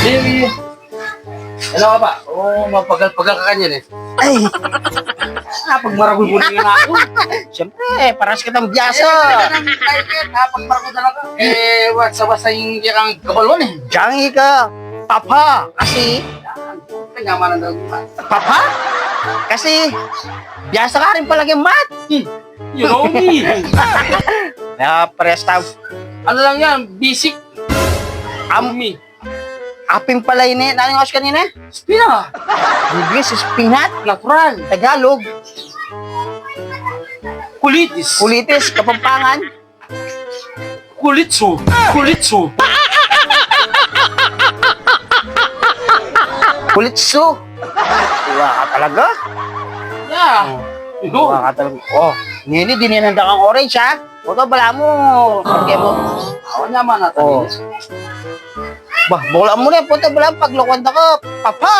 Baby. Ano ka ba? Oo, mapagal-pagal ka kanyan eh. Ay, Pag maragoy mo na yun ako. siyempre, paras kitang biyasa. Pag maragoy na lang ka. Wasa-wasa yung kang kabalwan eh. Jangi ka, papa. Kasi, Kanyamanan daw yung papa? Kasi, biyasa ka rin palagi mat. You know me. Kaya pares tayo. Ano lang yan? Basic. Me. Aping palay ni, naning os kanina? Spina. Bugis, spinat, Natural. Tagalog, Kulitis. kulitis, kapampangan. Kulitso. Kulitso. Kulitso. Tuwa ka talaga. Yeah. You know. Tuwa ka talaga. Oh, nini, dininanda kang orange ha. Huwag ka bala mo. Pagke mo. Ako naman natin. Oh. Bah, bola mo na. Punta bala, paglukwanda ka. Papa.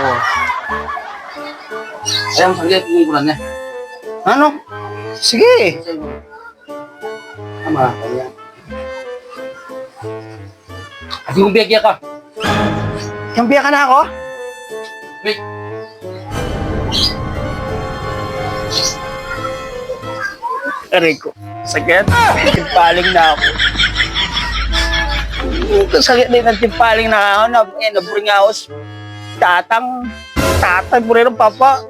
Oh. Ayang saglit yung kulan niya. Ano? Sige. Tama. Kaya. Adi kong biyagya ka. Kambiya ka na ako? Wait. Aray ko. Sakit. Timpaling na ako. Sakit din ang timpaling na ako. Nabring ako. Tatang mo rin ang papa.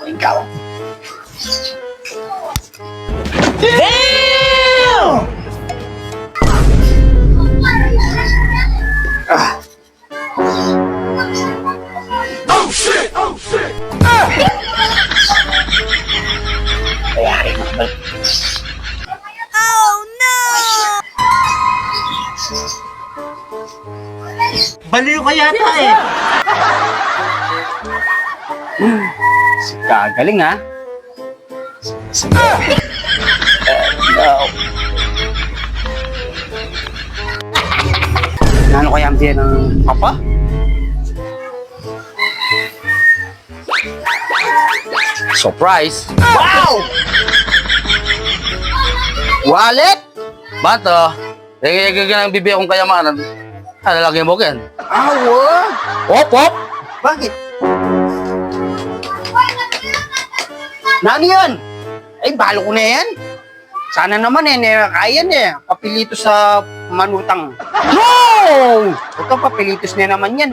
Ikaw. Damn! Oh shit! Oh shit! Baliw ka yata eh. Kagaling ha. Ano kaya ang biya ng papa? Surprise! Wow! Wallet? Bato, nagigigil ang bibig akong kayamanan. Ano lagi mo yan? Awa! Op, op! Bakit? Nano yan? Ay, balo ko na yan. Sana naman kaya papilito sa manutang. No! Ito, papilitos na naman yan.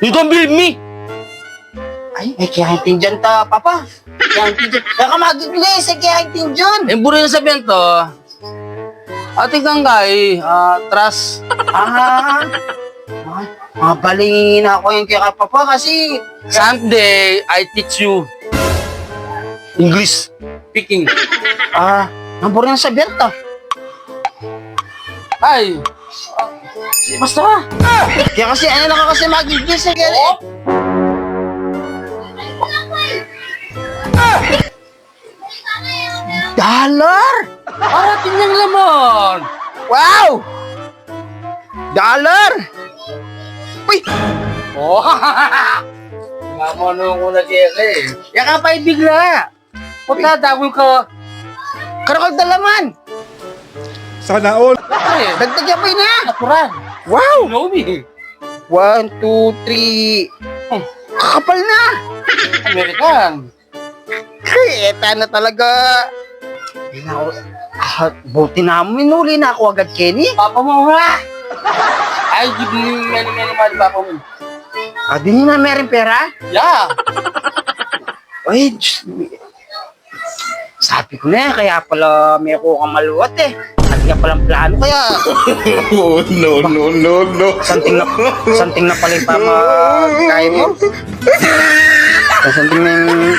You don't believe me! Ay, may kiyahitin dyan ta, papa. Kiyahitin dyan. Kaya ka mag-iglis, ay kiyahitin dyan. Yung buri na sabihin to, ating tanggay, trust. Mabalingin ako yung kaya papa kasi Someday, I teach you English speaking. nambor na sa Berta. Ay, basta. Kaya kasi ano na ka kasi mag-iglis eh. Op! Dollar! Parating niyang laman. Wow! Dollar! Uy! Oh, naman ko na siya eh. Yan ka pa bigla. Puta, dawin ka. Karakol dalaman. Sana all. Ay, Dagdag pa na. natural. Wow! You know me. 1, 2, 3. Kakapal na. American. Eta na talaga. Buti na mo. Minuli na ako agad, Kenny. Papa mo ha. I give you many money, papa mo. Di na meron pera? Yeah. Ay, sabi ko na, kaya pala may ako kang maluwat eh. At nga palang plano kaya. Oh, no. Santing na pala yung pamagkaya mo. Santing na yung...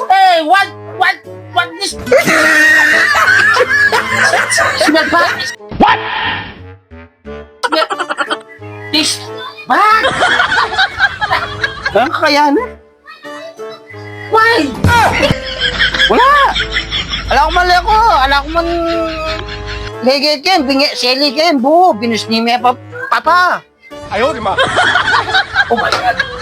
Hey, what this? Smell bad. What? This bad. Ang kakayanan? Why? Wala! Ala ko mali ako! Ala ko man... Higit yan, seli yan, buo, binus ni Mepa, papa! Ayaw, di ma. Oh my God.